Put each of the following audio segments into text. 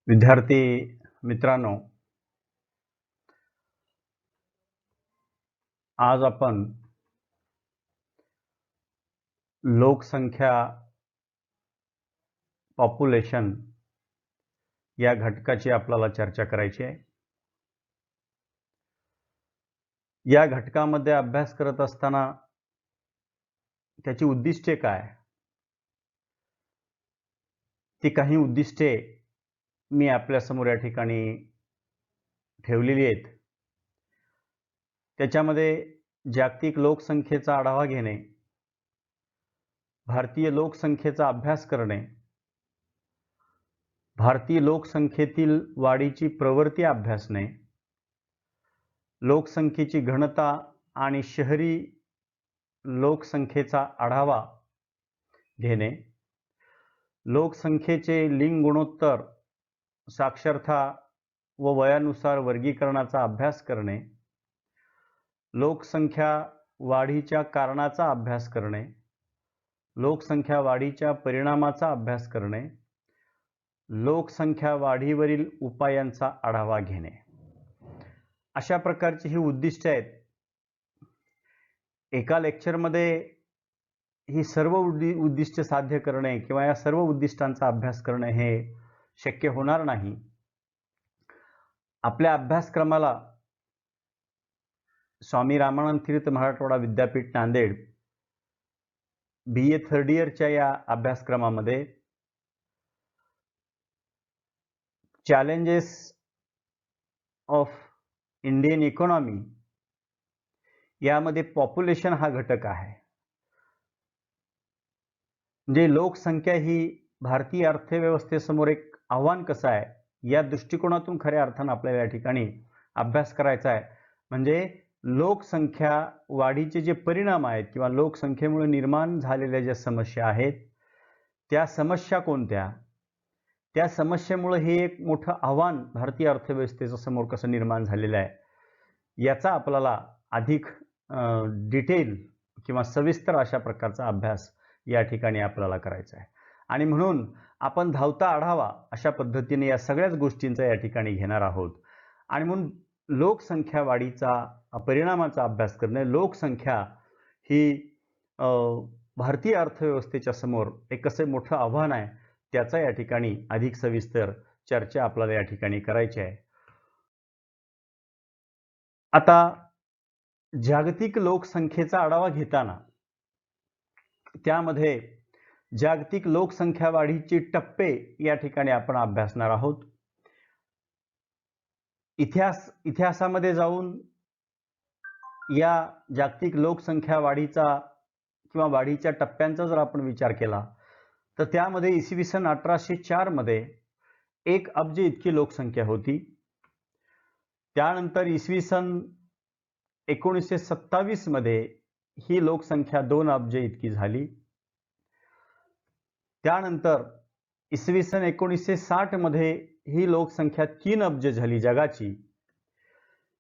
विद्यार्थी मित्रांनो, आज आपण लोकसंख्या पॉप्युलेशन या घटकाची आपल्याला चर्चा करायची आहे. या घटकामध्ये अभ्यास करत असताना त्याची उद्दिष्टे काय, ती काही उद्दिष्टे मी आपल्यासमोर या ठिकाणी ठेवलेली आहेत. त्याच्यामध्ये जागतिक लोकसंख्येचा आढावा घेणे, भारतीय लोकसंख्येचा अभ्यास करणे, भारतीय लोकसंख्येतील वाढीची प्रवृत्ती अभ्यासणे, लोकसंख्येची घनता आणि शहरी लोकसंख्येचा आढावा घेणे, लोकसंख्येचे लिंग गुणोत्तर, साक्षरता व वयानुसार वर्गीकरणाचा अभ्यास करणे, लोकसंख्या वाढीच्या कारणाचा अभ्यास करणे, लोकसंख्या वाढीच्या परिणामाचा अभ्यास करणे, लोकसंख्या वाढीवरील उपायांचा आढावा घेणे. अशा प्रकारची ही उद्दिष्टे आहेत. एका लेक्चरमध्ये ही सर्व उद्दिष्टे साध्य करणे किंवा या सर्व उद्दिष्टांचा अभ्यास करणे हे शक्य होणार नाही. आपल्या अभ्यासक्रमाला स्वामी रामानंद तीर्थ मराठवाडा विद्यापीठ नांदेड BA थर्ड इयरच्या या अभ्यासक्रमामध्ये चॅलेंजेस ऑफ इंडियन इकॉनॉमी यामध्ये पॉप्युलेशन हा घटक आहे. म्हणजे लोकसंख्या ही भारतीय अर्थव्यवस्थेसमोर एक आव्हान कसं आहे या दृष्टिकोनातून खऱ्या अर्थानं आपल्याला या ठिकाणी अभ्यास करायचा आहे. म्हणजे लोकसंख्या वाढीचे जे परिणाम आहेत किंवा लोकसंख्येमुळे निर्माण झालेल्या ज्या समस्या आहेत त्या समस्या कोणत्या, त्या समस्येमुळे हे एक मोठं आव्हान भारतीय अर्थव्यवस्थेच्या समोर कसं निर्माण झालेलं आहे याचा आपल्याला अधिक डिटेल किंवा सविस्तर अशा प्रकारचा अभ्यास या ठिकाणी आपल्याला करायचा आहे. आणि म्हणून आपण धावता आढावा अशा पद्धतीने या सगळ्याच गोष्टींचा या ठिकाणी घेणार आहोत. आणि म्हणून लोकसंख्या वाढीचा परिणामाचा अभ्यास करणे, लोकसंख्या ही भारतीय अर्थव्यवस्थेच्या समोर एक कसं मोठं आव्हान आहे त्याचा या ठिकाणी अधिक सविस्तर चर्चा आपल्याला या ठिकाणी करायची आहे. आता जागतिक लोकसंख्येचा आढावा घेताना त्यामध्ये जागतिक लोकसंख्या वाढीचे टप्पे या ठिकाणी आपण अभ्यासणार आहोत. इतिहासामध्ये जाऊन या जागतिक लोकसंख्या वाढीचा किंवा वाढीच्या टप्प्यांचा जर आपण विचार केला तर त्यामध्ये इसवी सन 1804 मध्ये 1 अब्ज इतकी लोकसंख्या होती. त्यानंतर इसवी सन 1927 मध्ये ही लोकसंख्या 2 अब्ज इतकी झाली. त्यानंतर इसवी सन 1960 मध्ये ही लोकसंख्या 3 अब्ज झाली जगाची.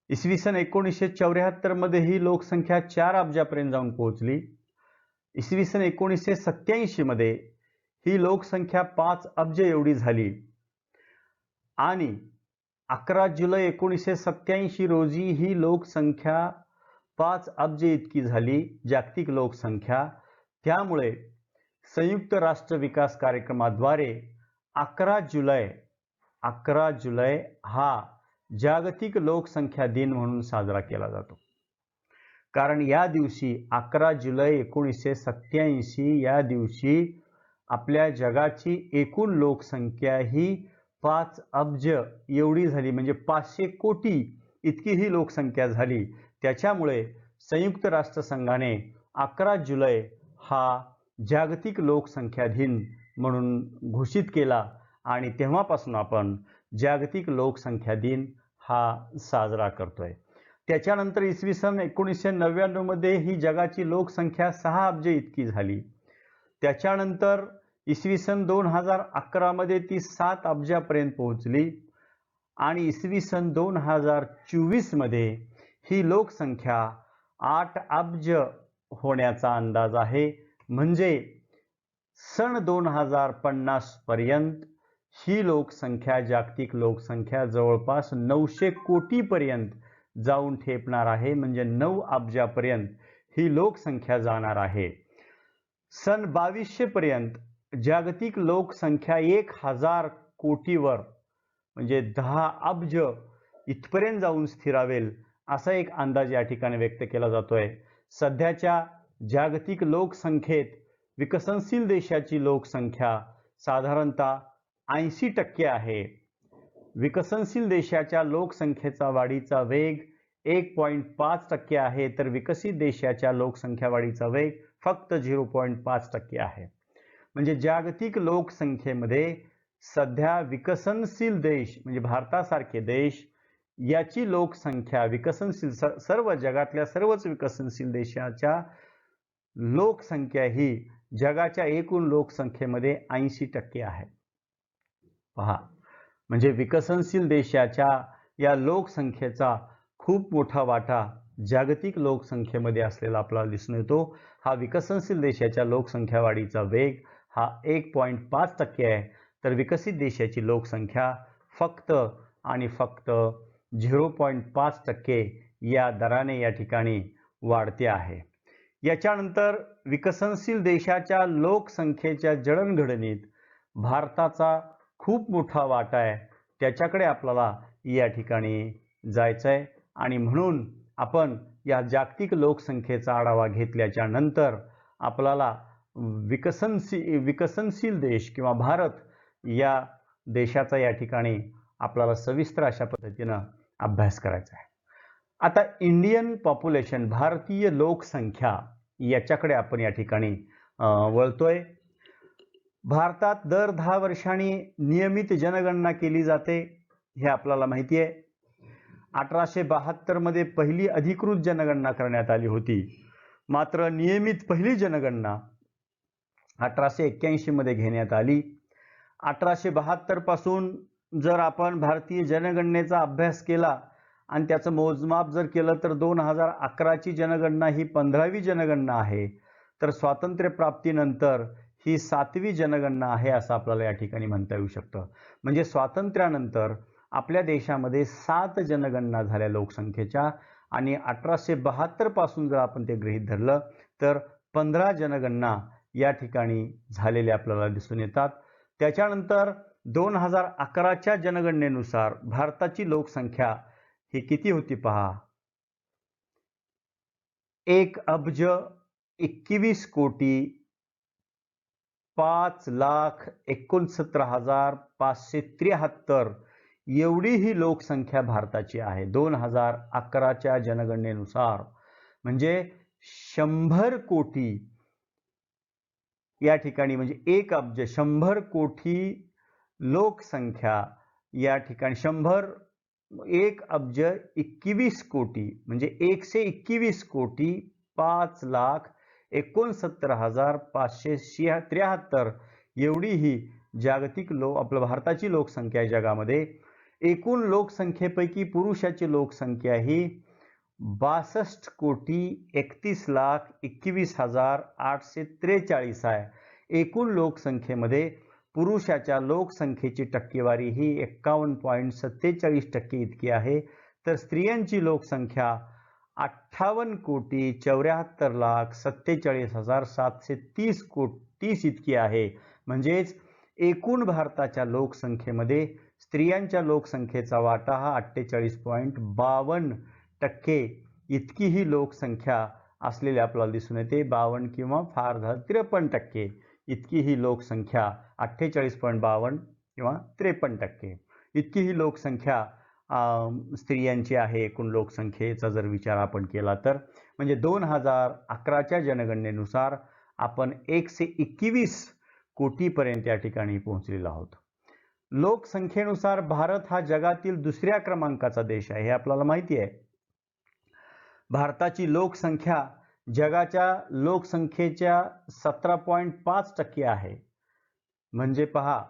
इसवी सन 1974 मध्ये ही लोकसंख्या 4 अब्जापर्यंत जाऊन पोहोचली. इसवी सन 1987 मध्ये ही लोकसंख्या 5 अब्ज एवढी झाली. आणि 11 जुलै 1987 रोजी ही लोकसंख्या 5 अब्ज इतकी झाली जागतिक लोकसंख्या. त्यामुळे संयुक्त राष्ट्र विकास कार्यक्रमाद्वारे 11 जुलै हा जागतिक लोकसंख्या दिन म्हणून साजरा केला जातो. कारण या दिवशी 11 जुलै 1987 या दिवशी आपल्या जगाची एकूण लोकसंख्या ही 5 अब्ज एवढी झाली. म्हणजे 500 कोटी इतकी ही लोकसंख्या झाली. त्याच्यामुळे संयुक्त राष्ट्र संघाने 11 जुलै हा जागतिक लोकसंख्या दिन म्हणून घोषित केला आणि तेव्हापासून आपण जागतिक लोकसंख्या दिन हा साजरा करतोय. त्याच्यानंतर इसवी सन 1999 मध्ये ही जगाची लोकसंख्या 6 अब्ज इतकी झाली. त्याच्यानंतर इसवी सन 2011 मध्ये ती 7 अब्जापर्यंत पोहोचली आणि इसवी सन 2024 मध्ये ही लोकसंख्या 8 अब्ज होण्याचा अंदाज आहे. म्हणजे सन 2050 पर्यंत ही लोकसंख्या, जागतिक लोकसंख्या जवळपास 900 कोटीपर्यंत जाऊन ठेपणार आहे. म्हणजे 9 अब्जापर्यंत ही लोकसंख्या जाणार आहे. सन 2200 पर्यंत जागतिक लोकसंख्या 1000 कोटीवर म्हणजे 10 अब्ज इथपर्यंत जाऊन स्थिरावेल असा एक अंदाज या ठिकाणी व्यक्त केला जातोय. सध्याच्या जागतिक लोकसंख्येत विकसनशील देशाची लोकसंख्या साधारणतः 80% आहे. विकसनशील देशाच्या लोकसंख्येचा वाढीचा वेग 1.5% आहे, तर विकसित देशाच्या लोकसंख्या वाढीचा वेग फक्त 0.5% आहे. म्हणजे जागतिक लोकसंख्येमध्ये सध्या विकसनशील देश म्हणजे भारतासारखे देश याची लोकसंख्या विकसनशील सर्व जगातल्या सर्वच विकसनशील देशाच्या लोकसंख्या ही जगाच्या एकूण लोकसंख्येमध्ये 80% आहे. पहा, म्हणजे विकसनशील देशाच्या या लोकसंख्येचा खूप मोठा वाटा जागतिक लोकसंख्येमध्ये असलेला आपल्याला दिसून येतो. हा विकसनशील देशाच्या लोकसंख्या वाढीचा वेग हा 1.5% आहे, तर विकसित देशाची लोकसंख्या फक्त आणि फक्त 0.5% या दराने या ठिकाणी वाढते आहे. याच्यानंतर विकसनशील देशाच्या लोकसंख्येच्या जडणघडणीत भारताचा खूप मोठा वाटा आहे, त्याच्याकडे आपल्याला या ठिकाणी जायचं आहे. आणि म्हणून आपण या जागतिक लोकसंख्येचा आढावा घेतल्याच्या नंतर आपल्याला विकसनशील देश किंवा भारत या देशाचा या ठिकाणी आपल्याला सविस्तर अशा पद्धतीनं अभ्यास करायचा आहे. आता इंडियन पॉप्युलेशन, भारतीय लोकसंख्या याच्याकडे आपण या ठिकाणी वळतोय. भारतात दर 10 वर्षांनी नियमित जनगणना केली जाते, हे आपल्याला माहिती आहे. 1872 मध्ये पहिली अधिकृत जनगणना करण्यात आली होती. मात्र नियमित पहिली जनगणना 1881 मध्ये घेण्यात आली. 1872 पासून जर आपण भारतीय जनगणनेचा अभ्यास केला आणि त्याचं मोजमाप जर केलं तर 2011ची जनगणना ही 15वी जनगणना आहे, तर स्वातंत्र्य प्राप्तीनंतर ही 7वी जनगणना आहे असं आपल्याला या ठिकाणी म्हणता येऊ शकतं. म्हणजे स्वातंत्र्यानंतर आपल्या देशामध्ये 7 जनगणना झाल्या लोकसंख्येच्या, आणि 1872 पासून जर आपण ते गृहीत धरलं तर 15 जनगणना या ठिकाणी झालेल्या आपल्याला दिसून येतात. त्याच्यानंतर 2011च्या जनगणनेनुसार भारताची लोकसंख्या ही किती होती पहा, 1,21,5,69,573 एवढी ही लोकसंख्या भारताची आहे 2011च्या जनगणनेनुसार. म्हणजे 100 कोटी या ठिकाणी, म्हणजे 1 अब्ज 100 कोटी लोकसंख्या या ठिकाणी 1,21 कोटी म्हणजे 121 कोटी 5,69,573 एवढी ही जागतिक आपल्या भारताची लोकसंख्या आहे जगामध्ये. एकूण लोकसंख्येपैकी पुरुषाची लोकसंख्या ही 62,31,21,843 आहे. एकूण लोकसंख्येमध्ये पुरुषाच्या लोकसंख्येची टक्केवारी ही 51.47% इतकी आहे, तर स्त्रियांची लोकसंख्या 58,74,47,730 इतकी आहे. म्हणजेच एकूण भारताच्या लोकसंख्येमध्ये स्त्रियांच्या लोकसंख्येचा वाटा हा 48.52% इतकी ही लोकसंख्या असलेली आपल्याला दिसून येते. 52 किंवा फार झालं 53% इतकी ही लोकसंख्या, 48.52 किंवा 53% इतकी ही लोकसंख्या स्त्रियांची आहे एकूण लोकसंख्येचा जर विचार आपण केला तर. म्हणजे 2011च्या जनगणनेनुसार आपण 121 कोटीपर्यंत या ठिकाणी पोहोचलेलो आहोत. लोकसंख्येनुसार भारत हा जगातील दुसऱ्या क्रमांकाचा देश आहे, हे आपल्याला माहिती आहे. भारताची लोकसंख्या जगाच्या लोकसंख्येच्या 17.5% आहे. म्हणजे पहा,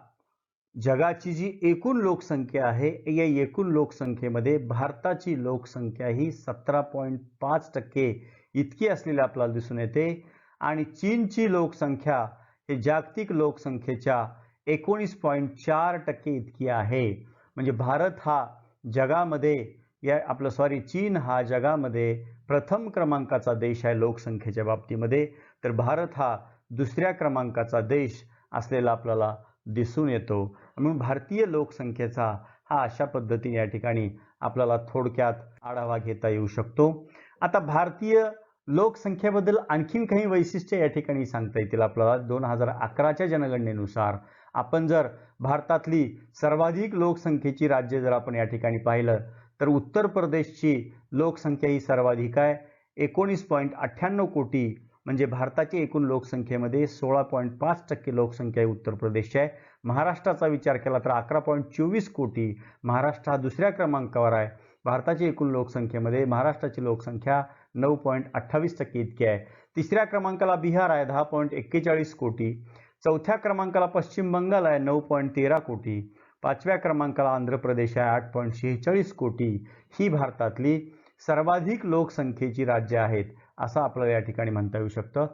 जगाची जी एकूण लोकसंख्या आहे या एकूण लोकसंख्येमध्ये भारताची लोकसंख्या ही 17.5% इतकी असलेली आपल्याला दिसून येते. आणि चीनची लोकसंख्या हे जागतिक लोकसंख्येच्या 19.4% इतकी आहे. म्हणजे भारत हा जगामध्ये चीन हा जगामध्ये प्रथम क्रमांकाचा देश आहे लोकसंख्येच्या बाबतीमध्ये, तर भारत हा दुसऱ्या क्रमांकाचा देश असलेला आपल्याला दिसून येतो. म्हणून भारतीय लोकसंख्येचा हा अशा पद्धतीने या ठिकाणी आपल्याला थोडक्यात आढावा घेता येऊ शकतो. आता भारतीय लोकसंख्येबद्दल आणखीन काही वैशिष्ट्ये या ठिकाणी सांगता येतील आपल्याला. 2011च्या जनगणनेनुसार आपण जर भारतातली सर्वाधिक लोकसंख्येची राज्य जर आपण या ठिकाणी पाहिलं तर उत्तर प्रदेशची लोकसंख्या ही सर्वाधिक आहे, 19.98 कोटी. म्हणजे भारताची एकूण लोकसंख्येमध्ये 16.5% लोकसंख्या उत्तर प्रदेशची आहे. महाराष्ट्राचा विचार केला तर 11.24 कोटी. महाराष्ट्र हा दुसऱ्या क्रमांकावर आहे. भारताची एकूण लोकसंख्येमध्ये महाराष्ट्राची लोकसंख्या 9.28% इतकी आहे. तिसऱ्या क्रमांकाला बिहार आहे 10.41 कोटी. चौथ्या क्रमांकाला पश्चिम बंगाल आहे 9.13 कोटी. पाचव्या क्रमांकाला आंध्र प्रदेश आहे 8.46 कोटी. ही भारतातली सर्वाधिक लोकसंख्येची राज्य आहेत असं आपल्याला या ठिकाणी म्हणता येऊ शकतं.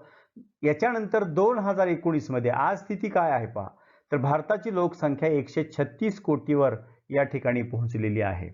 याच्यानंतर 2019 मध्ये आज स्थिती काय आहे पहा, तर भारताची लोकसंख्या 136 कोटीवर या ठिकाणी पोहोचलेली आहे.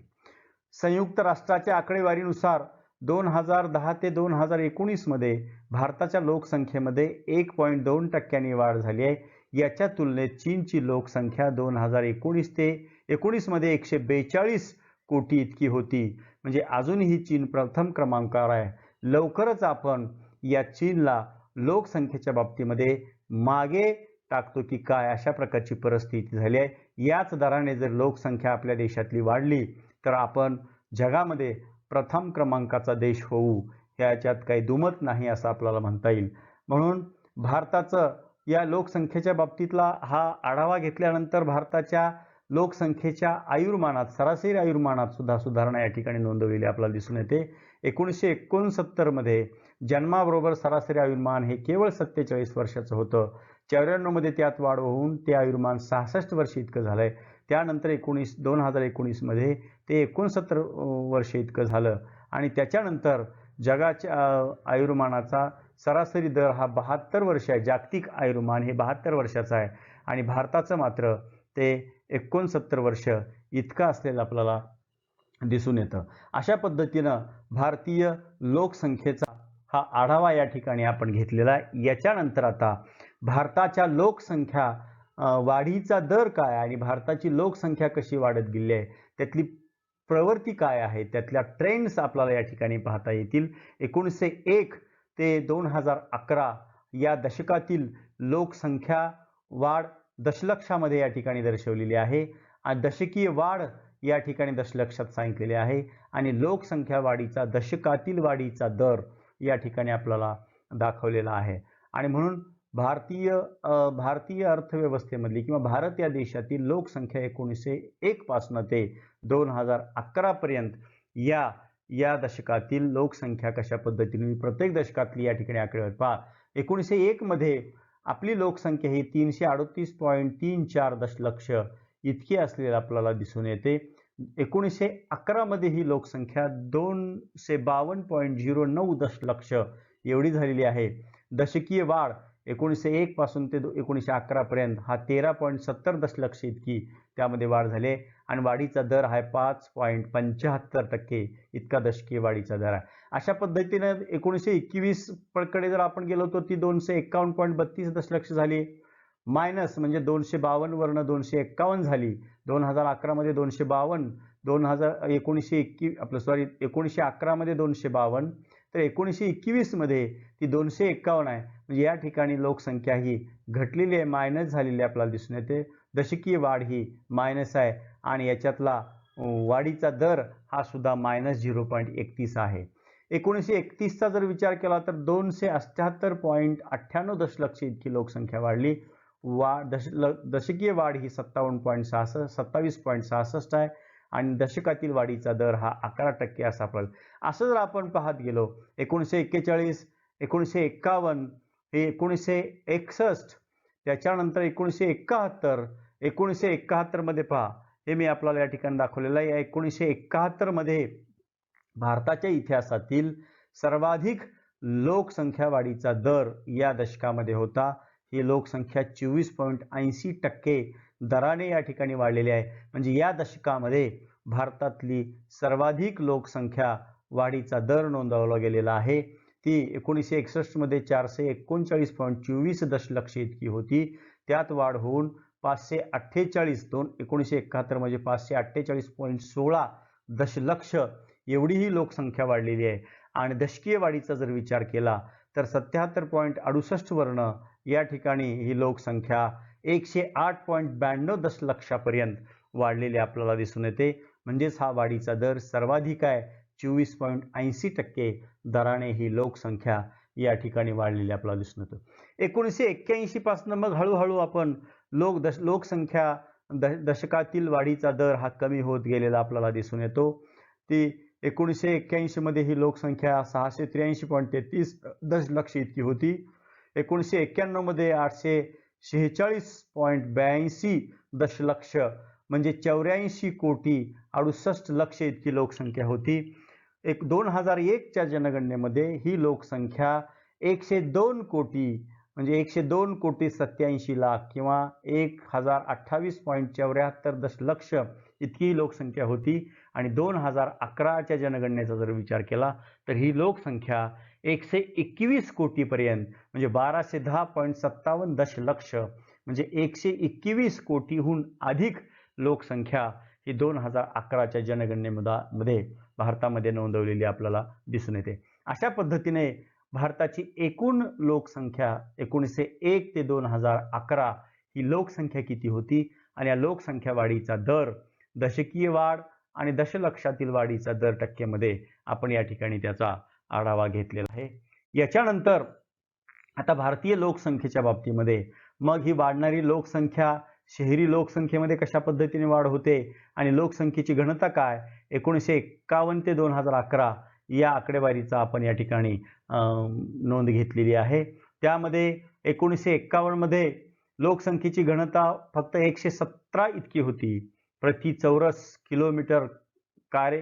संयुक्त राष्ट्राच्या आकडेवारीनुसार 2010 ते 2019 मध्ये भारताच्या लोकसंख्येमध्ये 1.2% वाढ झाली आहे. याच्या तुलनेत चीनची लोकसंख्या 2019 ते 19 मध्ये 142 कोटी इतकी होती. म्हणजे अजूनही चीन प्रथम क्रमांकावर आहे. लवकरच आपण या चीनला लोकसंख्येच्या बाबतीमध्ये मागे टाकतो की काय, अशा प्रकारची परिस्थिती झाली आहे. याच दराने जर लोकसंख्या आपल्या देशातली वाढली तर आपण जगामध्ये प्रथम क्रमांकाचा देश होऊ, याच्यात काही दुमत नाही असं आपल्याला म्हणता येईल. म्हणून भारताचं या लोकसंख्येच्या बाबतीतला हा आढावा घेतल्यानंतर भारताच्या लोकसंख्येच्या आयुर्मानात, सरासरी आयुर्मानात सुद्धा सुधारणा या ठिकाणी नोंदवलेली आपल्याला दिसून येते. 1969 मध्ये जन्माबरोबर सरासरी आयुर्मान हे केवळ 47 वर्षाचं होतं. 94 मध्ये त्यात वाढ होऊन ते आयुर्मान 66 वर्ष इतकं झालंय. त्यानंतर 2019 मध्ये ते 69 वर्ष इतकं झालं आणि त्याच्यानंतर जगाच्या आयुर्मानाचा सरासरी दर हा 72 वर्ष आहे. जागतिक आयुर्मान हे 72 वर्षाचं आहे आणि भारताचं मात्र ते 69 वर्ष इतकं असलेलं आपल्याला दिसून येतं. अशा पद्धतीनं भारतीय लोकसंख्येचा हा आढावा या ठिकाणी आपण घेतलेला आहे. याच्यानंतर आता भारताच्या लोकसंख्या वाढीचा दर काय आणि भारताची लोकसंख्या कशी वाढत गेली आहे, त्यातली प्रवृत्ती काय आहे, त्यातल्या ट्रेंड्स आपल्याला या ठिकाणी पाहता येतील. 1901 ते 2011 या दशकातील लोकसंख्या वाढ दशलक्षामध्ये या ठिकाणी दर्शवलेली आहे आणि दशकीय वाढ या ठिकाणी दशलक्षात सांगितलेली आहे आणि लोकसंख्या वाढीचा दशकातील वाढीचा दर या ठिकाणी आपल्याला दाखवलेला आहे. आणि म्हणून भारतीय अर्थव्यवस्थेमधली किंवा भारत या देशातील लोकसंख्या 1901 पासून ते 2011 पर्यंत या दशकातील लोकसंख्या कशा पद्धतीने प्रत्येक दशकातली या ठिकाणी आकडेवारी पहा. 1901 मध्ये आपली लोकसंख्या ही 338.34 दशलक्ष इतकी असलेली आपल्याला दिसून येते. 1911 मध्ये ही लोकसंख्या 252.09 दशलक्ष एवढी झालेली आहे. दशकीय वाढ 1901 पासून ते 1911 पर्यंत हा 13.70 दशलक्ष इतकी त्यामध्ये वाढ झाली आणि वाढीचा दर आहे 5.75% इतका दशकीय वाढीचा दर आहे. अशा पद्धतीने 1921 कडे जर आपण गेलो तर ती 251.32 दशलक्ष झाली. मायनस म्हणजे 252 वरनं 251 झाली. 2011 मध्ये 252, 1911 मध्ये 252, तर 1921 मध्ये ती 251 आहे. म्हणजे या ठिकाणी लोकसंख्या ही घटलेली आहे, मायनस झालेली आपल्याला दिसून येते. दशकीय वाढ ही मायनस आहे आणि याच्यातला वाढीचा दर हा सुद्धा -0.31 आहे. 1931चा जर विचार केला तर 278.98 दशलक्ष इतकी लोकसंख्या वाढली. दशकीय वाढ ही 27.66 आहे आणि दशकातील वाढीचा दर हा 11% असा आपल्याला. असं जर आपण पाहत गेलो 1941, 1951, हे 1961, त्याच्यानंतर 1971, 1971 मध्ये पहा, हे मी आपल्याला या ठिकाणी दाखवलेलं आहे. 1971 मध्ये भारताच्या इतिहासातील सर्वाधिक लोकसंख्या वाढीचा दर या दशकामध्ये होता. ही लोकसंख्या 24.80% दराने या ठिकाणी वाढलेली आहे. म्हणजे या दशकामध्ये भारतातली सर्वाधिक लोकसंख्या वाढीचा दर नोंदवला गेलेला आहे. ती 1961 मध्ये 439.24 दशलक्ष इतकी होती. त्यात वाढ होऊन 548 1971 म्हणजे 548.16 दशलक्ष एवढी ही लोकसंख्या वाढलेली आहे. आणि दशकीय वाढीचा जर विचार केला तर 77.68 वर्ण या ठिकाणी ही लोकसंख्या 108.92 दशलक्षापर्यंत वाढलेली आपल्याला दिसून येते. म्हणजेच हा वाढीचा दर सर्वाधिक आहे. 24.80% दराने ही लोकसंख्या या ठिकाणी वाढलेली आपल्याला दिसून येते. 1981 पासून मग हळूहळू आपण लोकसंख्या दशकातील वाढीचा दर हा कमी होत गेलेला आपल्याला दिसून येतो. ती 1981 मध्ये ही लोकसंख्या 683.33 दशलक्ष इतकी होती. 1991 मध्ये 846.82 दशलक्ष म्हणजे 84 कोटी 68 लक्ष इतकी लोकसंख्या होती. 2001च्या जनगणनेमध्ये ही लोकसंख्या 102 कोटी म्हणजे 102 कोटी 87 लाख किंवा 1028.74 दशलक्ष इतकी लोकसंख्या होती. आणि 2011च्या जनगणनेचा जर विचार केला तर ही लोकसंख्या 121 कोटीपर्यंत म्हणजे 1210.57 दशलक्ष म्हणजे 121 कोटीहून अधिक लोकसंख्या ही 2011च्या जनगणनेमध्ये भारतामध्ये नोंदवलेली आपल्याला दिसून येते. अशा पद्धतीने भारताची एकूण लोकसंख्या 1901 ते 2011 ही लोकसंख्या किती होती आणि या लोकसंख्या वाढीचा दर, दशकीय वाढ आणि दशलक्षातील वाढीचा दर टक्केमध्ये आपण या ठिकाणी त्याचा आढावा घेतलेला आहे. याच्यानंतर आता भारतीय लोकसंख्येच्या बाबतीमध्ये मग ही वाढणारी लोकसंख्या शहरी लोकसंख्येमध्ये कशा पद्धतीने वाढ होते आणि लोकसंख्येची घनता काय 1951 ते 2011 या आकडेवारीचा आपण या ठिकाणी नोंद घेतलेली आहे. त्यामध्ये 1951 मध्ये लोकसंख्येची घनता फक्त 117 इतकी होती. प्रति चौरस किलोमीटर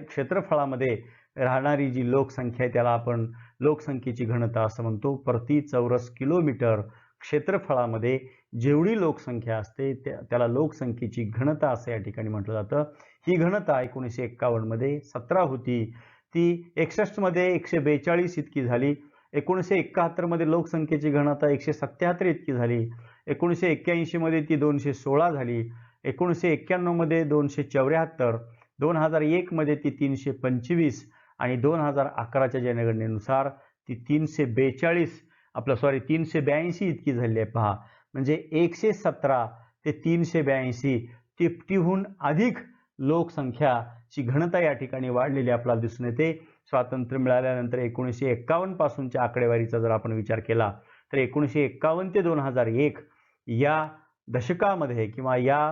क्षेत्रफळामध्ये राहणारी जी लोकसंख्या आहे त्याला आपण लोकसंख्येची घनता असं म्हणतो. प्रति चौरस किलोमीटर क्षेत्रफळामध्ये जेवढी लोकसंख्या असते त्याला लोकसंख्येची घनता असं या ठिकाणी म्हटलं जातं. ही घनता 1951 मध्ये 17 होती. ती 61 मध्ये 142 इतकी झाली. 1971 मध्ये लोकसंख्येची घनता 177 इतकी झाली. 1981 मध्ये ती 216 झाली. 1991 मध्ये 274, 2001 मध्ये ती 325 आणि 2011च्या जनगणनेनुसार ती 382 इतकी झाली आहे. पहा म्हणजे 117 ते 382 तिपटीहून अधिक लोकसंख्याची घनता या ठिकाणी वाढलेली आपल्याला दिसून येते. स्वातंत्र्य मिळाल्यानंतर 1951 पासूनच्या आकडेवारीचा जर आपण विचार केला तर 1951 ते 2001 या दशकामध्ये किंवा या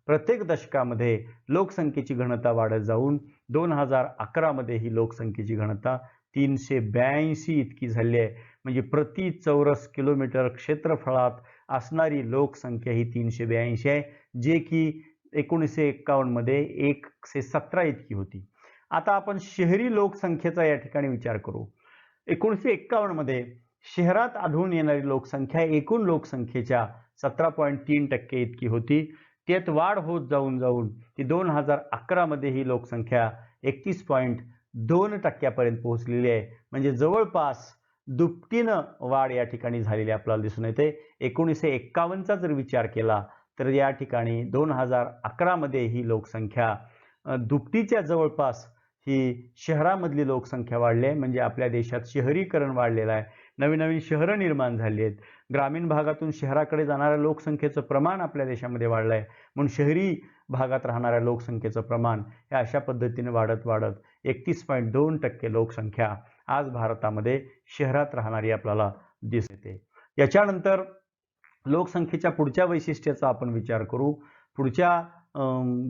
प्रत्येक दशकामध्ये लोकसंख्येची घनता वाढत जाऊन 2011 मध्ये ही लोकसंख्येची घनता 382 इतकी झाली आहे. म्हणजे प्रति चौरस किलोमीटर क्षेत्रफळात असणारी लोकसंख्या ही 382 आहे, जे की 1951 मध्ये 117 इतकी होती. आता आपण शहरी लोकसंख्येचा या ठिकाणी विचार करू. 1951 मध्ये शहरात आढळून येणारी लोकसंख्या एकूण लोकसंख्येच्या 17.3% इतकी होती. त्यात वाढ होत जाऊन ती 2011 मध्ये ही लोकसंख्या 31.2% पर्यंत पोहोचलेली आहे. म्हणजे जवळपास दुपटीनं वाढ या ठिकाणी झालेली आपल्याला दिसून येते. 1951चा जर विचार केला तर या ठिकाणी 2011 मध्ये ही लोकसंख्या दुपटीच्या जवळपास ही शहरामधली लोकसंख्या वाढली आहे. म्हणजे आपल्या देशात शहरीकरण वाढलेलं आहे. नवीन नवीन शहरं निर्माण झाली आहेत. ग्रामीण भागातून शहराकडे जाणाऱ्या लोकसंख्येचं प्रमाण आपल्या देशामध्ये वाढलं आहे. म्हणून शहरी भागात राहणाऱ्या लोकसंख्येचं प्रमाण हे अशा पद्धतीने वाढत 31.2% लोकसंख्या आज भारतामध्ये शहरात राहणारी आपल्याला दिसते. याच्यानंतर लोकसंख्येच्या पुढच्या वैशिष्ट्याचा आपण विचार करू. पुढच्या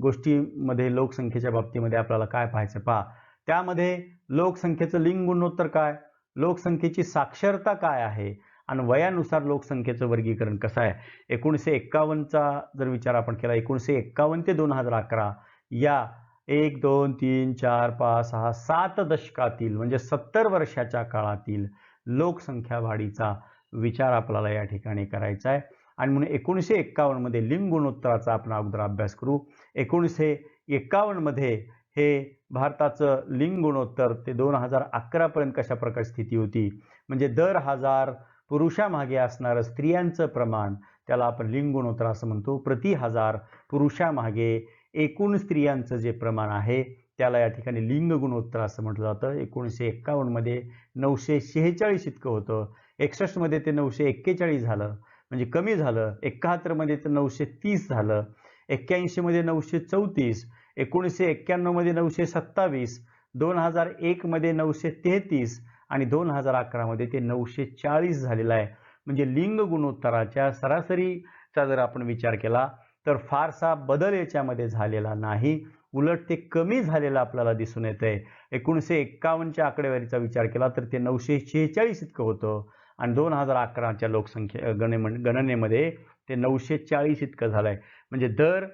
गोष्टीमध्ये लोकसंख्येच्या बाबतीमध्ये आपल्याला काय पाहायचं पहा. त्यामध्ये लोकसंख्येचं लिंग गुणोत्तर काय, लोकसंख्येची साक्षरता काय आहे आणि वयानुसार लोकसंख्येचं वर्गीकरण कसं आहे. 1951चा जर विचार आपण केला 1951 ते 2011 या 1, 2, 3, 4, 5, 6, 7 दशकातील म्हणजे 70 वर्षाच्या काळातील लोकसंख्या वाढीचा विचार आपल्याला या ठिकाणी करायचा आहे. आणि म्हणून 1951 मध्ये लिंग गुणोत्तराचा आपण अगोदर अभ्यास करू. 1951 मध्ये हे भारताचं लिंग गुणोत्तर ते 2011 पर्यंत कशा प्रकारे स्थिती होती, म्हणजे दर 1000 पुरुषामागे असणारं स्त्रियांचं प्रमाण, त्याला आपण लिंग गुणोत्तर असं म्हणतो. प्रति 1000 पुरुषामागे एकूण स्त्रियांचं जे प्रमाण आहे त्याला या ठिकाणी लिंग गुणोत्तर असं म्हटलं जातं. 1951 मध्ये 946 इतकं होतं. 61 मध्ये ते 941 झालं, म्हणजे कमी झालं. 71 मध्ये ते 930 झालं. 81 मध्ये 934, 1991 मध्ये 927, 2001 मध्ये 933 आणि 2011 मध्ये ते 940 झालेलं आहे. म्हणजे लिंग गुणोत्तराच्या सरासरीचा जर आपण विचार केला तर फारसा बदल याच्यामध्ये झालेला नाही, उलट ते कमी झालेलं आपल्याला दिसून येतंय. 1951च्या आकडेवारीचा विचार केला तर ते 946 इतकं होतं आणि 2011च्या लोकसंख्या गणनेमध्ये ते 940 इतकं झालंय. म्हणजे दर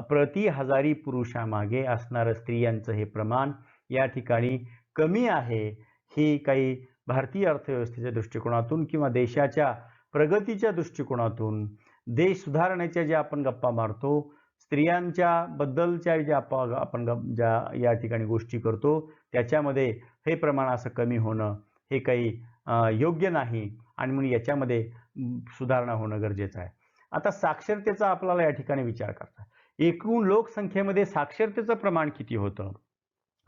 प्रति हजारी पुरुषामागे असणारं स्त्रियांचं हे प्रमाण या ठिकाणी कमी आहे. ही काही भारतीय अर्थव्यवस्थेच्या दृष्टिकोनातून किंवा देशाच्या प्रगतीच्या दृष्टिकोनातून, देश सुधारण्याच्या ज्या आपण गप्पा मारतो, स्त्रियांच्या बद्दलच्या ज्या आपण ज्या या ठिकाणी गोष्टी करतो, त्याच्यामध्ये हे प्रमाण असं कमी होणं हे काही योग्य नाही आणि म्हणून याच्यामध्ये सुधारणा होणं गरजेचं आहे. आता साक्षरतेचा आपल्याला या ठिकाणी विचार करता, एकूण लोकसंख्येमध्ये साक्षरतेचं प्रमाण किती होतं,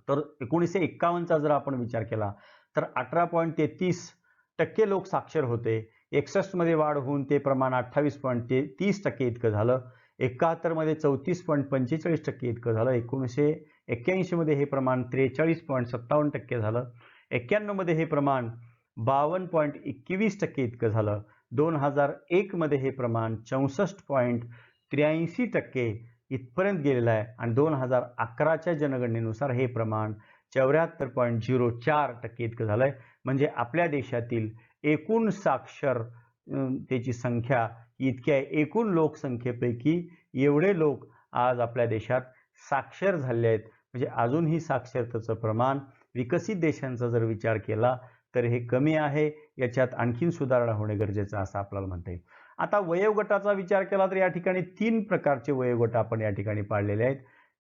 तर 1951चा जर आपण विचार केला तर 18.33% लोक साक्षर होते. 61 मध्ये वाढ होऊन ते प्रमाण 28.30% इतकं झालं. 71 मध्ये 34.45% इतकं झालं. 1981 मध्ये हे प्रमाण 43.57% झालं. 91 मध्ये हे प्रमाण 52.21% इतकं झालं. 2001 मध्ये हे प्रमाण 64.83% इथपर्यंत गेलेलं आहे आणि 2011च्या जनगणनेनुसार हे प्रमाण 74.04% इतकं झालंय. म्हणजे आपल्या देशातील एकूण साक्षरतेची संख्या इतकी आहे. एकूण लोकसंख्येपैकी एवढे लोक आज आपल्या देशात साक्षर झाले आहेत. म्हणजे अजूनही साक्षरतेचं प्रमाण विकसित देशांचा जर विचार केला तर हे कमी आहे. याच्यात आणखीन सुधारणा होणे गरजेचं असं आपल्याला म्हणता येईल. आता वयोगटाचा विचार केला तर या ठिकाणी 3 प्रकारचे वयोगट आपण या ठिकाणी पाडलेले आहेत.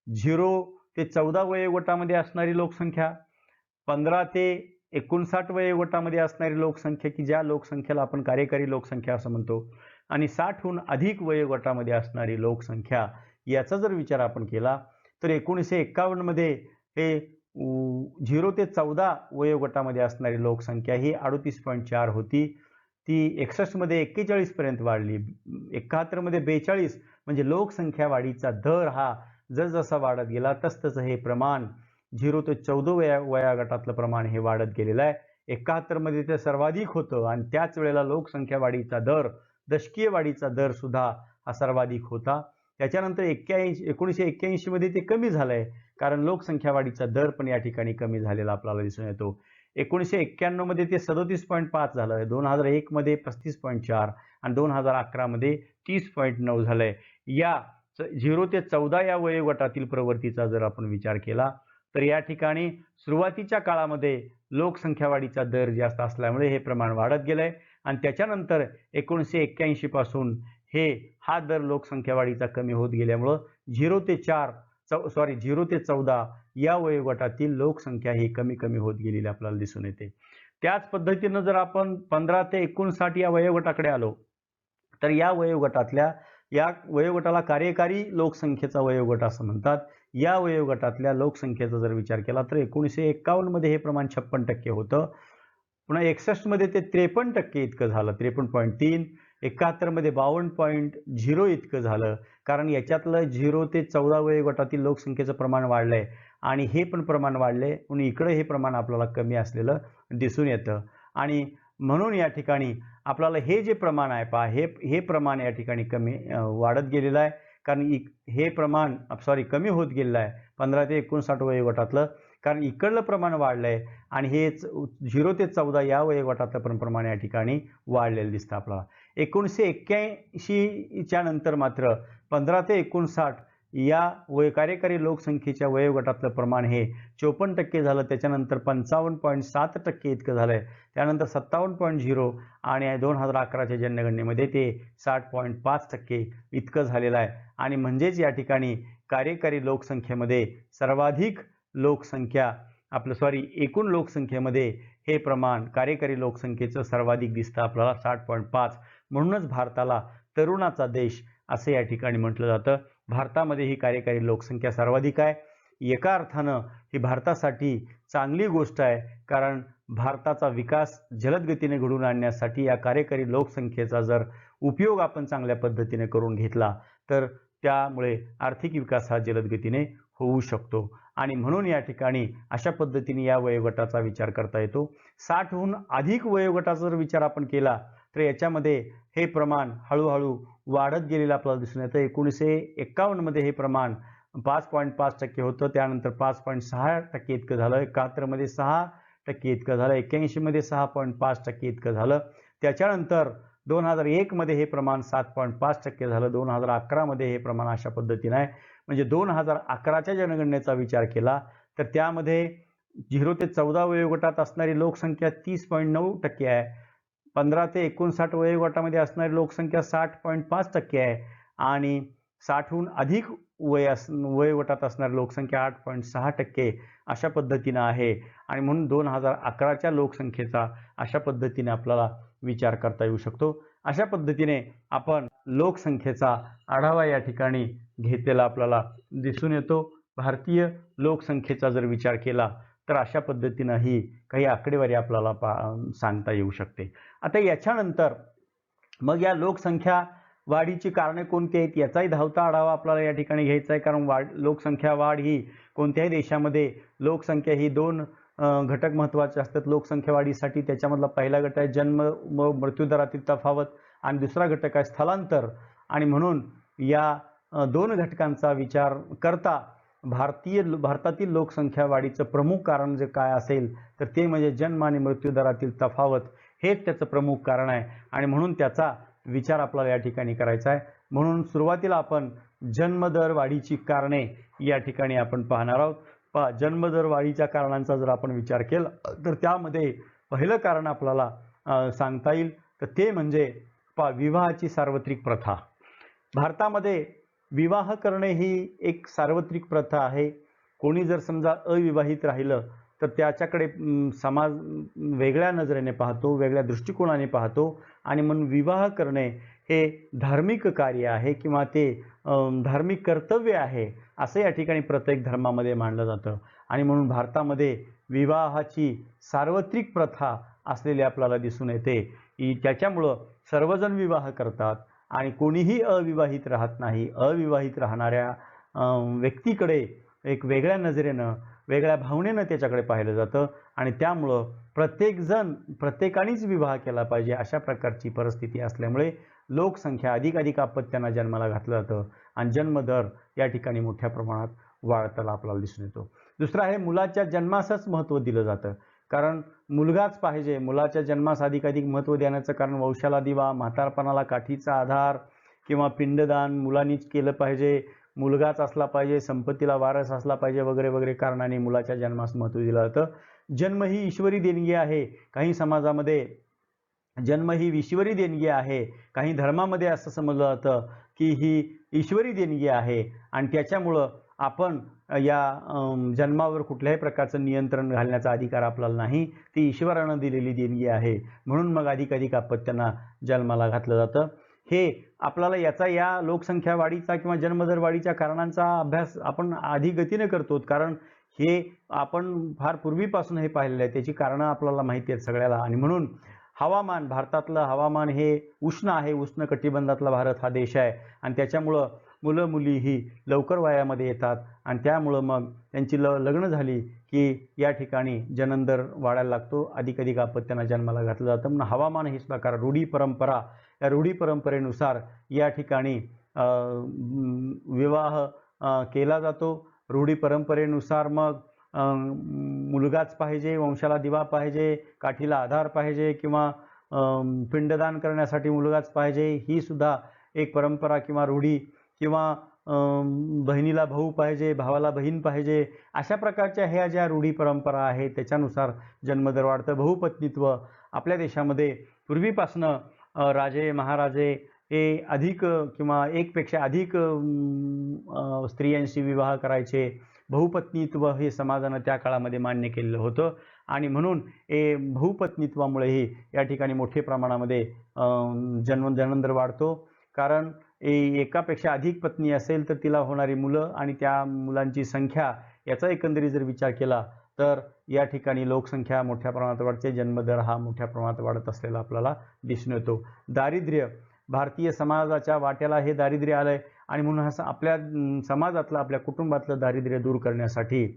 0 ते 14 वयोगटामध्ये असणारी लोकसंख्या, 15 ते 59 वयोगटामध्ये असणारी लोकसंख्या की ज्या लोकसंख्येला आपण कार्यकारी लोकसंख्या असं म्हणतो, आणि 60हून अधिक वयोगटामध्ये असणारी लोकसंख्या, याचा जर विचार आपण केला तर 1951 मध्ये हे 0 ते 14 वयोगटामध्ये असणारी लोकसंख्या ही 38.4 होती. ती 61 मध्ये 41 पर्यंत वाढली. 71 मध्ये 42, म्हणजे लोकसंख्या वाढीचा दर हा जसजसा वाढत गेला तसतसं हे प्रमाण 0 ते 14 वयोगटातलं प्रमाण हे वाढत गेलेलं आहे. 71 मध्ये ते सर्वाधिक होतं आणि त्याच वेळेला लोकसंख्या वाढीचा दर, दशकीय वाढीचा दर सुद्धा हा सर्वाधिक होता. त्याच्यानंतर 1981 मध्ये ते कमी झालंय, कारण लोकसंख्या वाढीचा दर पण या ठिकाणी कमी झालेला आपल्याला दिसून येतो. 1991 मध्ये ते 37.5 झालं, 2001 मध्ये 35.4 आणि 2011 मध्ये 30.9 झालंय. या 0 ते 14 या वयोगटातील प्रवृत्तीचा जर आपण विचार केला तर या ठिकाणी सुरुवातीच्या काळामध्ये लोकसंख्या वाढीचा दर जास्त असल्यामुळे हे प्रमाण वाढत गेलंय आणि त्याच्यानंतर 1981 पासून हा दर लोकसंख्या वाढीचा कमी होत गेल्यामुळं 0 ते 14 या वयोगटातील लोकसंख्या ही कमी होत गेलेली आपल्याला दिसून येते. त्याच पद्धतीनं जर आपण 15 ते 59 या वयोगटाकडे आलो तर या वयोगटाला कार्यकारी लोकसंख्येचा वयोगट असं म्हणतात. या वयोगटातल्या लोकसंख्येचा जर विचार केला तर 1951 मध्ये हे प्रमाण 56% होतं. पुन्हा 61 मध्ये ते 53% इतकं झालं, 53.3. 71 मध्ये 52.0 इतकं झालं, कारण याच्यातलं 0 ते 14 वयोगटातील लोकसंख्येचं प्रमाण वाढलंय आणि हे पण प्रमाण वाढले म्हणून इकडे हे प्रमाण आपल्याला कमी असलेलं दिसून येतं. आणि म्हणून या ठिकाणी आपल्याला हे जे प्रमाण आहे पहा, हे प्रमाण या ठिकाणी वाढत गेलेलं आहे, कारण हे प्रमाण कमी होत गेलेलं आहे 15 ते 59 वयोगटातलं, कारण इकडलं प्रमाण वाढलंय आणि हे 0 ते 14 या वयोगटातलं पण प्रमाण या ठिकाणी वाढलेलं दिसतं आपल्याला. 1981च्या नंतर मात्र 15 ते 59 या कार्यकारी लोकसंख्येच्या वयोगटातलं प्रमाण हे 54% झालं. त्याच्यानंतर 55.7% इतकं झालं आहे. त्यानंतर 57.0 आणि 2011च्या जनगणनेमध्ये ते 60.5% इतकं झालेलं आहे. आणि म्हणजेच या ठिकाणी कार्यकारी लोकसंख्येमध्ये सर्वाधिक लोकसंख्या एकूण लोकसंख्येमध्ये हे प्रमाण कार्यकारी लोकसंख्येचं सर्वाधिक दिसतं आपल्याला 60.5. म्हणूनच भारताला तरुणाचा देश असे या ठिकाणी म्हटलं जातं. भारतामध्ये ही कार्यकारी लोकसंख्या सर्वाधिक आहे. एका अर्थानं ही भारतासाठी चांगली गोष्ट आहे, कारण भारताचा विकास जलद गतीने घडवून आणण्यासाठी या कार्यकारी लोकसंख्येचा जर उपयोग आपण चांगल्या पद्धतीने करून घेतला तर त्यामुळे आर्थिक विकास हा जलद गतीने होऊ शकतो. आणि म्हणून या ठिकाणी अशा पद्धतीने या वयोगटाचा विचार करता येतो. 60हून अधिक वयोगटाचा जर विचार आपण केला तर याच्यामध्ये हे प्रमाण हळूहळू वाढत गेलेलं आपल्याला दिसून येतं. 1951 मध्ये हे प्रमाण 5.5% होतं. त्यानंतर 5.6% इतकं झालं. 71 मध्ये 6% इतकं झालं. 81 मध्ये 6.5% इतकं झालं. त्याच्यानंतर 2001 मध्ये हे प्रमाण 7.5% झालं. 2011 मध्ये हे प्रमाण अशा पद्धतीने आहे. म्हणजे 2011च्या जनगणनेचा विचार केला तर त्यामध्ये 0 ते 14 वयोगटात असणारी लोकसंख्या 30.9% आहे. 15 ते 59 वयोगटामध्ये असणारी लोकसंख्या 60.5% आहे. आणि 60हून अधिक वयोगटात असणारी लोकसंख्या 8.6% अशा पद्धतीनं आहे. आणि म्हणून 2011च्या लोकसंख्येचा अशा पद्धतीने आपल्याला विचार करता येऊ शकतो. अशा पद्धतीने आपण लोकसंख्येचा आढावा या ठिकाणी घेतलेला आपल्याला दिसून येतो. भारतीय लोकसंख्येचा जर विचार केला तर अशा पद्धतीनं ही काही आकडेवारी आपल्याला सांगता येऊ शकते. आता याच्यानंतर मग या लोकसंख्या वाढीची कारणे कोणती आहेत याचाही धावता आढावा आपल्याला या ठिकाणी घ्यायचा आहे. कारण लोकसंख्या वाढ ही कोणत्याही देशामध्ये लोकसंख्या ही 2 घटक महत्त्वाचे असतात लोकसंख्या वाढीसाठी. त्याच्यामधला पहिला घटक आहे जन्म व मृत्यूदरातील तफावत आणि दुसरा घटक आहे स्थलांतर. आणि म्हणून या 2 घटकांचा विचार करता भारतातील लोकसंख्या वाढीचं प्रमुख कारण जे काय असेल तर ते म्हणजे जन्म आणि मृत्यूदरातील तफावत हेच त्याचं प्रमुख कारण आहे. आणि म्हणून त्याचा विचार आपल्याला या ठिकाणी करायचा आहे. म्हणून सुरुवातीला आपण जन्मदर वाढीची कारणे या ठिकाणी आपण पाहणार आहोत. जन्मदर वाढीच्या कारणांचा जर आपण विचार केला तर त्यामध्ये पहिलं कारण आपल्याला सांगता येईल तर ते म्हणजे विवाहाची सार्वत्रिक प्रथा. भारतामध्ये विवाह करणे ही एक सार्वत्रिक प्रथा आहे. कोणी जर समजा अविवाहित राहिलं तर त्याच्याकडे समाज वेगळ्या नजरेने पाहतो, वेगळ्या दृष्टिकोनाने पाहतो. आणि म्हणून विवाह करणे हे धार्मिक कार्य आहे किंवा ते धार्मिक कर्तव्य आहे असं या ठिकाणी प्रत्येक धर्मामध्ये मानलं जातं. आणि म्हणून भारतामध्ये विवाहाची सार्वत्रिक प्रथा असलेली आपल्याला दिसून येते. त्याच्यामुळं सर्वजण विवाह करतात आणि कोणीही अविवाहित राहत नाही. अविवाहित राहणाऱ्या व्यक्तीकडे एक वेगळ्या नजरेनं वेगळ्या भावनेनं त्याच्याकडे पाहिलं जातं. आणि त्यामुळं प्रत्येकानेच विवाह केला पाहिजे अशा प्रकारची परिस्थिती असल्यामुळे लोकसंख्या अधिक अपत्यांना जन्माला घातलं जातं आणि जन्मदर या ठिकाणी मोठ्या प्रमाणात वाढताना आपल्याला दिसून येतो. दुसरं आहे मुलाच्या जन्मासच महत्त्व दिलं जातं. कारण मुलगाच पाहिजे. मुलाच्या जन्मास अधिक महत्त्व देण्याचं कारण वंशाला दिवा, म्हातारपणाला काठीचा आधार किंवा पिंडदान मुलांनीच केलं पाहिजे, मुलगाच असला पाहिजे, संपत्तीला वारस असला पाहिजे वगैरे वगैरे कारणाने मुलाच्या जन्मास महत्त्व दिलं जातं. जन्म ही ईश्वरी देणगी आहे. काही समाजामध्ये जन्म ही ईश्वरी देणगी आहे. काही धर्मामध्ये असं समजलं जातं की ही ईश्वरी देणगी आहे आणि त्याच्यामुळं आपण या जन्मावर कुठल्याही प्रकारचं नियंत्रण घालण्याचा अधिकार आपल्याला नाही. ती ईश्वरानं दिलेली देणगी आहे. म्हणून मग अधिक अपत्यांना जन्माला घातलं जातं. हे आपल्याला या लोकसंख्या वाढीचा किंवा जन्मदर वाढीच्या कारणांचा अभ्यास आपण अधिक गतीने करतो. कारण हे आपण फार पूर्वीपासून हे पाहिलेलं आहे. त्याची कारणं आपल्याला माहिती आहेत सगळ्याला. आणि म्हणून भारतातलं हवामान हे उष्ण आहे. उष्ण कटिबंधातला भारत हा देश आहे आणि त्याच्यामुळं मुलं मुली ही लवकर वयामध्ये येतात आणि त्यामुळं मग त्यांची लग्न झाली की या ठिकाणी जननदर वाढायला लागतो. अधिक अपत्यांना जन्माला घातलं जातं. म्हणून हवामान ही प्रकार रूढी परंपरा, या रूढी परंपरेनुसार या ठिकाणी विवाह केला जातो. रूढी परंपरेनुसार मग मुलगाच पाहिजे, वंशाला दिवा पाहिजे, काठीला आधार पाहिजे किंवा पिंडदान करण्यासाठी मुलगाच पाहिजे, ही सुद्धा एक परंपरा किंवा रूढी किंवा बहिणीला भाऊ पाहिजे, भावाला बहीण पाहिजे, अशा प्रकारच्या ह्या ज्या रूढी परंपरा आहेत त्याच्यानुसार जन्मदर वाढतं. बहुपत्नीत्व आपल्या देशामध्ये पूर्वीपासनं राजे महाराजे हे अधिक किंवा एकपेक्षा अधिक स्त्रियांशी विवाह करायचे. बहुपत्नीत्व हे समाजानं त्या काळामध्ये मान्य केलेलं होतं आणि म्हणून हे बहुपत्नीत्वामुळेही या ठिकाणी मोठ्या प्रमाणामध्ये जन्मदर वाढतो. कारण एकापेक्षा अधिक पत्नी असेल तर तिला होणारी मुलं आणि त्या मुलांची संख्या याचा एकंदरीत जर विचार केला तर या ठिकाणी लोकसंख्या मोठ्या प्रमाणात वाढते, जन्मदर हा मोठ्या प्रमाणात वाढत असलेला आपल्याला दिसून येतो. दारिद्र्य भारतीय समाजाच्या वाट्याला हे दारिद्र्य आलंय आणि म्हणून हा आपल्या समाजातलं आपल्या कुटुंबातलं दारिद्र्य दूर करण्यासाठी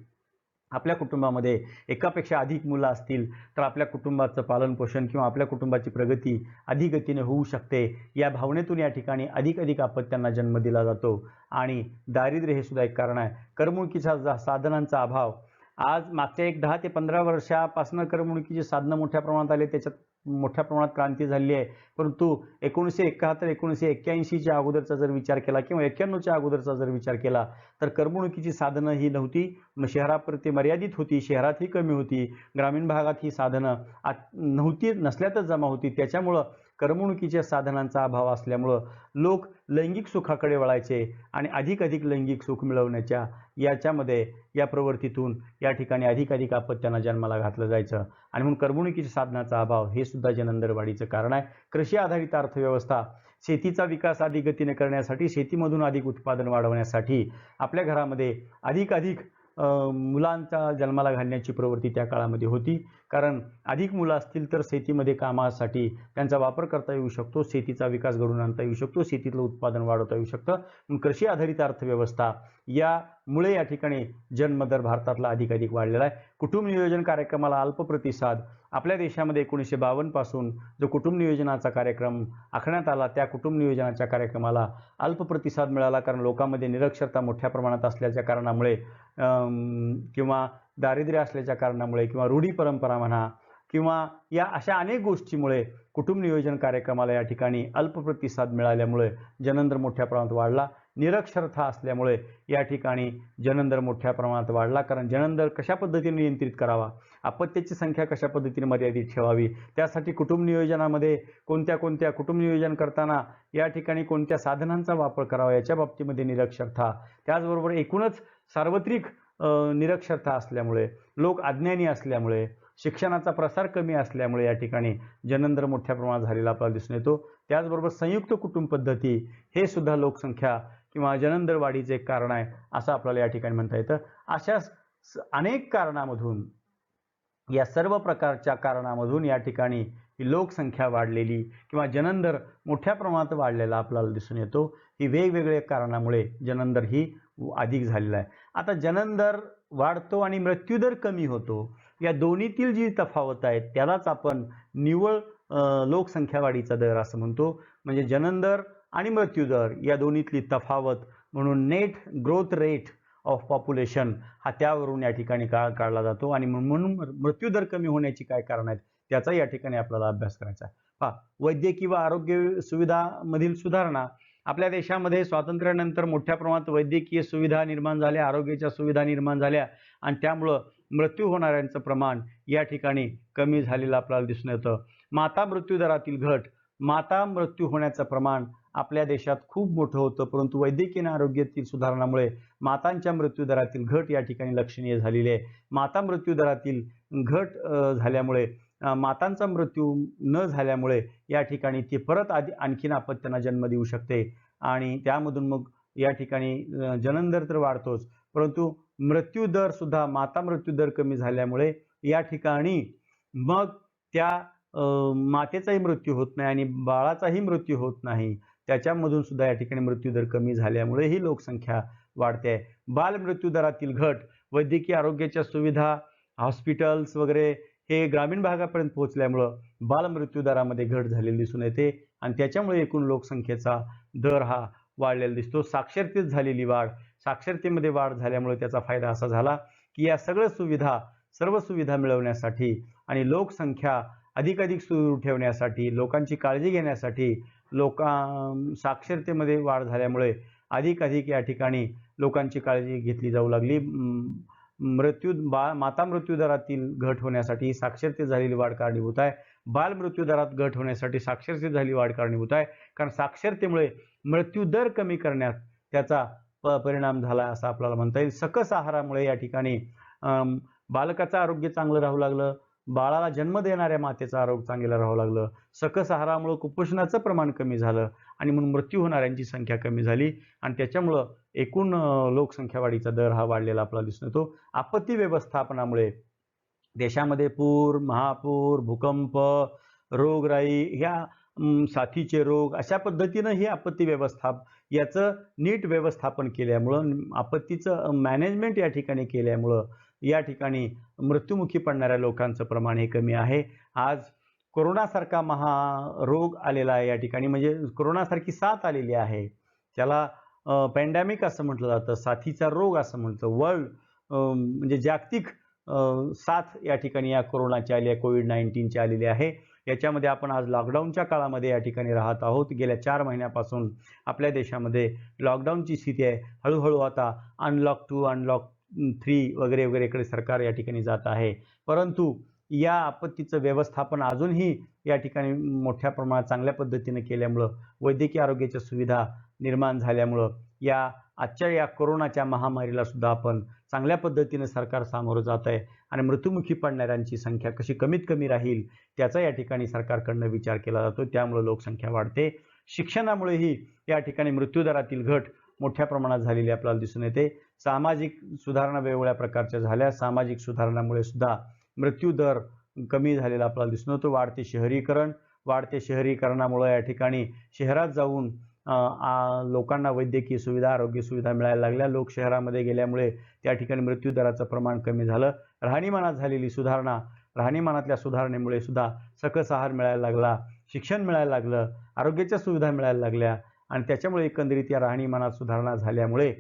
आपल्या कुटुंबामध्ये एकापेक्षा अधिक मुलं असतील तर आपल्या कुटुंबाचं पालनपोषण किंवा आपल्या कुटुंबाची प्रगती अधिक गतीने होऊ शकते. या भावनेतून या ठिकाणी अधिक आपत्त्यांना जन्म दिला जातो आणि दारिद्र्य हे सुद्धा एक कारण आहे. करमणुकीच्या साधनांचा अभाव आज मागच्या 10 ते 15 वर्षापासून करमणुकीची साधनं मोठ्या प्रमाणात आले, त्याच्यात मोठ्या प्रमाणात क्रांती झाली आहे. परंतु 1971 1981च्या अगोदरचा जर विचार केला किंवा 91च्या अगोदरचा जर विचार केला तर करमणुकीची साधनं ही नव्हती, शहरापुरती मर्यादित होती, शहरातही कमी होती, ग्रामीण भागात ही साधनं नव्हती, नसल्यातच जमा होती. त्याच्यामुळं करमणुकीच्या साधनांचा अभाव असल्यामुळं लोक लैंगिक सुखाकडे वळायचे आणि अधिक लैंगिक सुख मिळवण्याच्या याच्यामध्ये या प्रवृत्तीतून या ठिकाणी अधिक आपत्त्यांना जन्माला घातलं जायचं आणि म्हणून करमणुकीच्या साधनाचा अभाव हे सुद्धा जन्मदर वाढीचं कारण आहे. कृषी आधारित अर्थव्यवस्था शेतीचा विकास अधिक गतीने करण्यासाठी, शेतीमधून अधिक उत्पादन वाढवण्यासाठी आपल्या घरामध्ये अधिक मुलांचा जन्माला घालण्याची प्रवृत्ती त्या काळामध्ये होती. कारण अधिक मुलं असतील तर शेतीमध्ये कामासाठी त्यांचा वापर करता येऊ शकतो, शेतीचा विकास घडवून आणता येऊ शकतो, शेतीतलं उत्पादन वाढवता येऊ शकतं. कृषी आधारित अर्थव्यवस्था यामुळे या ठिकाणी जन्मदर भारतातला अधिक वाढलेला आहे. कुटुंब नियोजन कार्यक्रमाला अल्प प्रतिसाद आपल्या देशामध्ये 1952 पासून जो कुटुंब नियोजनाचा कार्यक्रम आखण्यात आला त्या कुटुंब नियोजनाच्या कार्यक्रमाला अल्प प्रतिसाद मिळाला. कारण लोकांमध्ये निरक्षरता मोठ्या प्रमाणात असल्याच्या कारणामुळे किंवा दारिद्र्य असल्याच्या कारणामुळे किंवा रूढी परंपरा म्हणा किंवा या अशा अनेक गोष्टीमुळे कुटुंब नियोजन कार्यक्रमाला या ठिकाणी अल्प प्रतिसाद मिळाल्यामुळे जन्मदर मोठ्या प्रमाणात वाढला. निरक्षरता असल्यामुळे या ठिकाणी जन्मदर मोठ्या प्रमाणात वाढला. कारण जन्मदर कशा पद्धतीने नियंत्रित करावा, अपत्याची संख्या कशा पद्धतीने मर्यादित ठेवावी, त्यासाठी कुटुंब नियोजनामध्ये कोणत्या कुटुंब नियोजन करताना या ठिकाणी कोणत्या साधनांचा वापर करावा याच्या बाबतीमध्ये निरक्षरता, त्याचबरोबर एकूणच सार्वत्रिक निरक्षरता असल्यामुळे, लोक अज्ञानी असल्यामुळे, शिक्षणाचा प्रसार कमी असल्यामुळे या ठिकाणी जन्मदर मोठ्या प्रमाणात झालेला आपल्याला दिसून येतो. त्याचबरोबर संयुक्त कुटुंब पद्धती हे सुद्धा लोकसंख्या किंवा जन्मदर वाढीचे एक कारण आहे असं आपल्याला या ठिकाणी म्हणता येतं. अशा अनेक कारणामधून, या सर्व प्रकारच्या कारणामधून या ठिकाणी ही लोकसंख्या वाढलेली किंवा जन्मदर मोठ्या प्रमाणात वाढलेला आपल्याला दिसून येतो. ही वेगवेगळ्या कारणामुळे जन्मदर ही अधिक झालेला आहे. आता जन्मदर वाढतो आणि मृत्यूदर कमी होतो, या दोन्हीतील जी तफावत आहे त्यालाच आपण निव्वळ लोकसंख्या वाढीचा दर असं म्हणतो. म्हणजे जन्मदर आणि मृत्यूदर या दोन्हीतली तफावत म्हणून net growth rate of population हा त्यावरून या ठिकाणी काढला जातो आणि म्हणून मृत्यूदर कमी होण्याची काय कारण आहेत त्याचा या ठिकाणी आपल्याला अभ्यास करायचा आहे. पहा, वैद्यकीय व आरोग्य सुविधामधील सुधारणा आपल्या देशामध्ये स्वातंत्र्यानंतर मोठ्या प्रमाणात वैद्यकीय सुविधा निर्माण झाल्या, आरोग्याच्या सुविधा निर्माण झाल्या आणि त्यामुळं मृत्यू होणाऱ्यांचं प्रमाण या ठिकाणी कमी झालेलं आपल्याला दिसून येतं. माता मृत्यूदरातील घट, माता मृत्यू होण्याचं प्रमाण आपल्या देशात खूप मोठं होतं, परंतु वैद्यकीय आरोग्यातील सुधारणामुळे मातांच्या मृत्यूदरातील घट या ठिकाणी लक्षणीय झालेली आहे. माता मृत्यूदरातील घट झाल्यामुळे, मातांचा मृत्यू न झाल्यामुळे या ठिकाणी ती परत आणखीन आपत्त्यांना जन्म देऊ शकते आणि त्यामधून मग या ठिकाणी जन्मदर तर वाढतोच, परंतु मृत्यूदर सुद्धा, माता मृत्यूदर कमी झाल्यामुळे या ठिकाणी मग त्या मातेचाही मृत्यू होत नाही आणि बाळाचाही मृत्यू होत नाही, त्याच्यामधून सुद्धा या ठिकाणी मृत्यूदर कमी झाल्यामुळे ही लोकसंख्या वाढते. बाल मृत्यूदरातील घट, वैद्यकीय आरोग्याच्या सुविधा, हॉस्पिटल्स वगैरे हे ग्रामीण भागापर्यंत पोहोचल्यामुळं बाल मृत्यूदरामध्ये घट झालेली दिसून येते आणि त्याच्यामुळे एकूण लोकसंख्येचा दर हा वाढलेला दिसतो. साक्षरतेत झालेली वाढ, साक्षरतेमध्ये वाढ झाल्यामुळे त्याचा फायदा असा झाला की या सर्व सुविधा मिळवण्यासाठी आणि लोकसंख्या अधिक सुरू ठेवण्यासाठी, लोकांची काळजी घेण्यासाठी, साक्षरतेमध्ये वाढ झाल्यामुळे अधिक या ठिकाणी लोकांची काळजी घेतली जाऊ लागली. माता मृत्यू दरातील घट होण्यासाठी साक्षरतेत झालेली वाढ कारणीभूत आहे. बाल मृत्यू दरात घट होण्यासाठी साक्षरतेत झालेली वाढ कारणीभूत आहे. कारण साक्षरतेमुळे मृत्यू दर कमी करण्यात त्याचा परिणाम झाला असं आपल्याला म्हणता येईल. सकस आहारामुळे या ठिकाणी बालकाचं आरोग्य चांगलं राहू लागलं, बाळाला जन्म देणाऱ्या मातेचं आरोग्य चांगलं राहू लागलं. सकस आहारामुळे कुपोषणाचं प्रमाण कमी झालं आणि म्हणून मृत्यू होणाऱ्यांची संख्या कमी झाली आणि त्याच्यामुळं एकूण लोकसंख्या वाढीचा दर हा वाढलेला आपल्याला दिसून येतो. आपत्ती व्यवस्थापनामुळे देशामध्ये पूर, महापूर, भूकंप, रोगराई ह्या साथीचे रोग अशा पद्धतीनं ही आपत्ती याचं नीट व्यवस्थापन केल्यामुळं, आपत्तीचं मॅनेजमेंट या ठिकाणी केल्यामुळं या ठिकाणी मृत्युमुखी पडणाऱ्या लोकांचं प्रमाण हे कमी आहे. आज कोरोनासारखा महारोग आलेला आहे या ठिकाणी, म्हणजे कोरोनासारखी साथ आलेली आहे. त्याला पॅन्डेमिक असं म्हटलं जातं, साथीचा रोग असं म्हणतं. वर्ल्ड म्हणजे जागतिक साथ या ठिकाणी या कोरोनाची आली आहे, कोविड-19ची आलेली आहे. याच्यामध्ये आपण आज लॉकडाऊनच्या काळामध्ये या ठिकाणी राहत आहोत. गेल्या 4 महिन्यापासून आपल्या देशामध्ये लॉकडाऊनची स्थिती आहे. हळूहळू आता अनलॉक 2, अनलॉक 3 वगैरे वगैरेकडे सरकार या ठिकाणी जात आहे. परंतु या आपत्तीचं व्यवस्थापन अजूनही या ठिकाणी मोठ्या प्रमाणात चांगल्या पद्धतीने केल्यामुळं, वैद्यकीय आरोग्याच्या सुविधा निर्माण झाल्यामुळं या आजच्या या कोरोनाच्या महामारीला सुद्धा आपण चांगल्या पद्धतीने सरकार सामोरं जात आहे आणि मृत्युमुखी पडणाऱ्यांची संख्या कशी कमीत कमी राहील त्याचा या ठिकाणी सरकारकडनं विचार केला जातो. त्यामुळे लोकसंख्या वाढते. शिक्षणामुळेही या ठिकाणी मृत्यूदरातील घट मोठ्या प्रमाणात झालेली आपल्याला दिसून येते. सामाजिक सुधारणा वेगवेगळ्या प्रकारच्या झाल्या. सामाजिक सुधारणामुळे सुद्धा मृत्यू दर कमी झालेला आपल्याला दिसून येतो. वाढते शहरीकरणामुळे या ठिकाणी शहरात जाऊन लोकांना वैद्यकीय सुविधा, आरोग्य सुविधा मिळायला लागल्या. लोक शहरामध्ये गेल्यामुळे त्या ठिकाणी मृत्यू दराचं प्रमाण कमी झालं. राहणीमानात झालेली सुधारणा, राहणीमानातल्या सुधारणेमुळे सुद्धा सकस आहार मिळायला लागला, शिक्षण मिळायला लागलं, आरोग्याच्या सुविधा मिळायला लागल्या आणि त्याच्यामुळे एकंदरीत या राहणीमानात सुधारणा झाल्यामुळे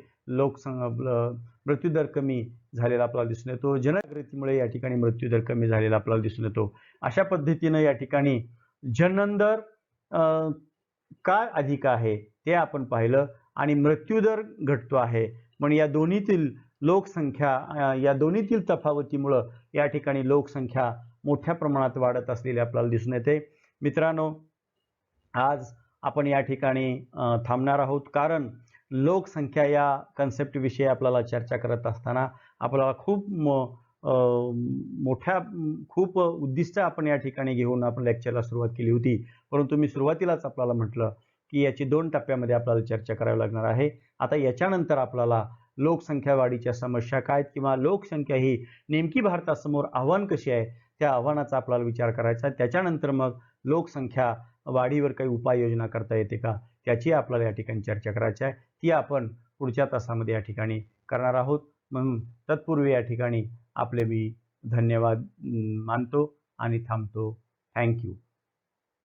मृत्यूदर कमी झालेला आपल्याला दिसून येतो. जनजागृतीमुळे या ठिकाणी मृत्यूदर कमी झालेला आपल्याला दिसून येतो. अशा पद्धतीनं या ठिकाणी जनन दर का अधिक आहे ते आपण पाहिलं आणि मृत्यूदर घटतो आहे. पण या दोन्हीतील तफावतीमुळं या ठिकाणी लोकसंख्या मोठ्या प्रमाणात वाढत असलेली आपल्याला दिसून येते. मित्रांनो, आज आपण या ठिकाणी थांबणार आहोत, कारण लोकसंख्या या कन्सेप्टविषयी आपल्याला चर्चा करत असताना आपल्याला खूप उद्दिष्ट आपण या ठिकाणी घेऊन आपण लेक्चरला सुरुवात केली होती. परंतु मी सुरुवातीलाच आपल्याला म्हटलं की याची 2 टप्प्यामध्ये आपल्याला चर्चा करावी लागणार आहे. आता याच्यानंतर आपल्याला लोकसंख्या वाढीच्या समस्या काय किंवा लोकसंख्या ही नेमकी भारतासमोर आव्हान कशी आहे त्या आव्हानाचा आपल्याला विचार करायचा. त्याच्यानंतर मग लोकसंख्या वाढीवर काही उपाययोजना करता येते का त्याची आपल्याला या ठिकाणी चर्चा करायची आहे. ती आपण पुढच्या तासामध्ये या ठिकाणी करणार आहोत. म्हणून तत्पूर्वी या ठिकाणी आपले मी धन्यवाद मानतो आणि थांबतो. थँक्यू.